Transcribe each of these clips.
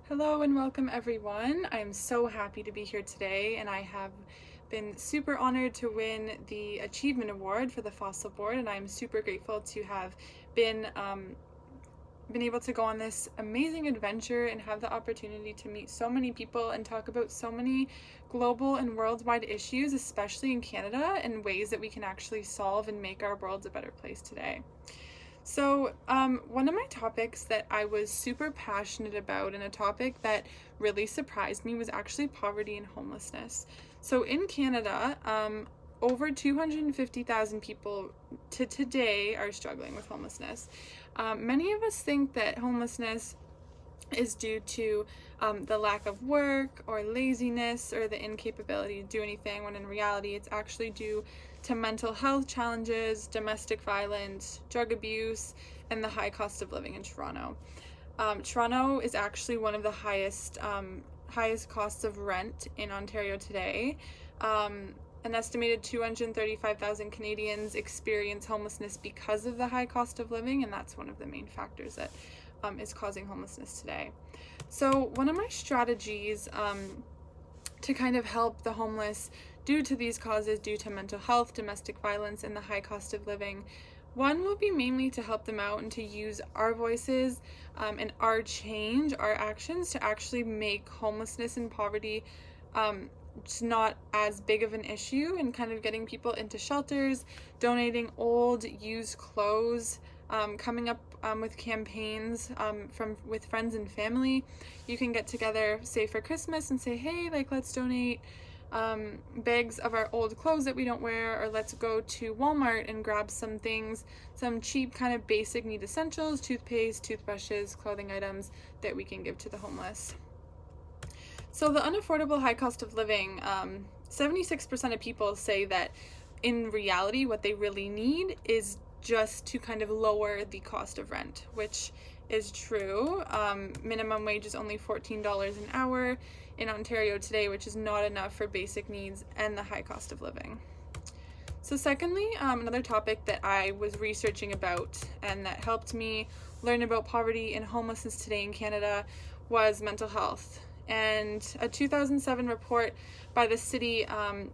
Hello and welcome everyone. I'm so happy to be here today, and I have been super honored to win the Achievement Award for the FOSSEL board, and I'm super grateful to have been able to go on this amazing adventure and have the opportunity to meet so many people and talk about so many global and worldwide issues, especially in Canada, and ways that we can actually solve and make our world a better place today. So, one of my topics that I was super passionate about, and a topic that really surprised me, was actually poverty and homelessness. So, in Canada, over 250,000 people to today are struggling with homelessness. Many of us think that homelessness is due to the lack of work or laziness or the incapability to do anything, when in reality it's actually due to mental health challenges, domestic violence, drug abuse, and the high cost of living in Toronto. Toronto is actually one of the highest costs of rent in Ontario today. An estimated 235,000 Canadians experience homelessness because of the high cost of living, and that's one of the main factors that is causing homelessness today. So one of my strategies to kind of help the homeless due to these causes, due to mental health, domestic violence, and the high cost of living, one will be mainly to help them out and to use our voices and our change, our actions, to actually make homelessness and poverty it's not as big of an issue, and kind of getting people into shelters, donating old used clothes, coming up with campaigns with friends and family. You can get together, say for Christmas, and say, hey, like, let's donate bags of our old clothes that we don't wear, or let's go to Walmart and grab some things, some cheap kind of basic need essentials, toothpaste, toothbrushes, clothing items that we can give to the homeless. So the unaffordable high cost of living, 76% of people say that in reality what they really need is just to kind of lower the cost of rent, which is true. Minimum wage is only $14 an hour in Ontario today, which is not enough for basic needs and the high cost of living. So secondly, another topic that I was researching about and that helped me learn about poverty and homelessness today in Canada was mental health. And a 2007 report by the city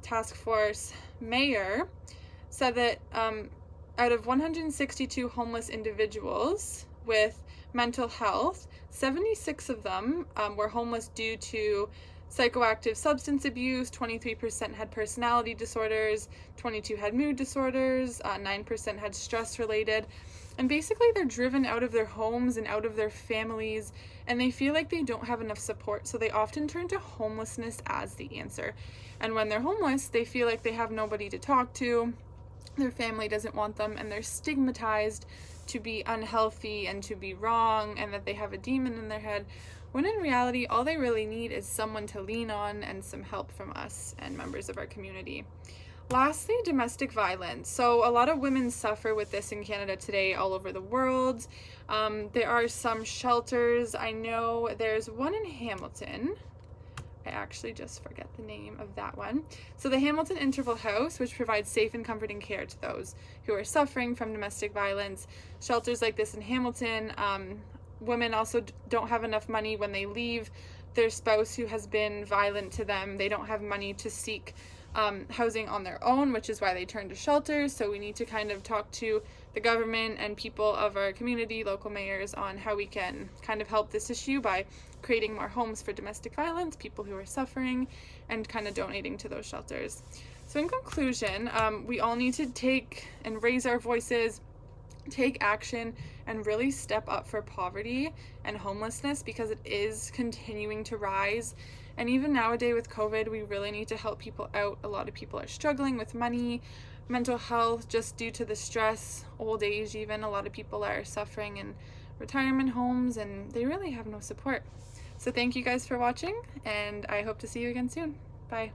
task force mayor said that out of 162 homeless individuals with mental health, 76 of them were homeless due to psychoactive substance abuse, 23% had personality disorders, 22% had mood disorders, 9% had stress related. And basically they're driven out of their homes and out of their families, and they feel like they don't have enough support, so they often turn to homelessness as the answer. And when they're homeless, they feel like they have nobody to talk to, their family doesn't want them, and they're stigmatized to be unhealthy and to be wrong, and that they have a demon in their head, when in reality all they really need is someone to lean on and some help from us and members of our community. Lastly, domestic violence. So a lot of women suffer with this in Canada today, all over the world. There are some shelters. I know there's one in Hamilton. I actually just forget the name of that one. So the Hamilton Interval House, which provides safe and comforting care to those who are suffering from domestic violence. Shelters like this in Hamilton, women also don't have enough money when they leave their spouse who has been violent to them. They don't have money to seek housing on their own, which is why they turn to shelters. So we need to kind of talk to the government and people of our community, local mayors, on how we can kind of help this issue by creating more homes for domestic violence, people who are suffering, and kind of donating to those shelters. So in conclusion, we all need to take and raise our voices, take action, and really step up for poverty and homelessness, because it is continuing to rise. And even nowadays with COVID, we really need to help people out. A lot of people are struggling with money, mental health, just due to the stress, old age even. A lot of people are suffering in retirement homes, and they really have no support. So thank you guys for watching, and I hope to see you again soon. Bye.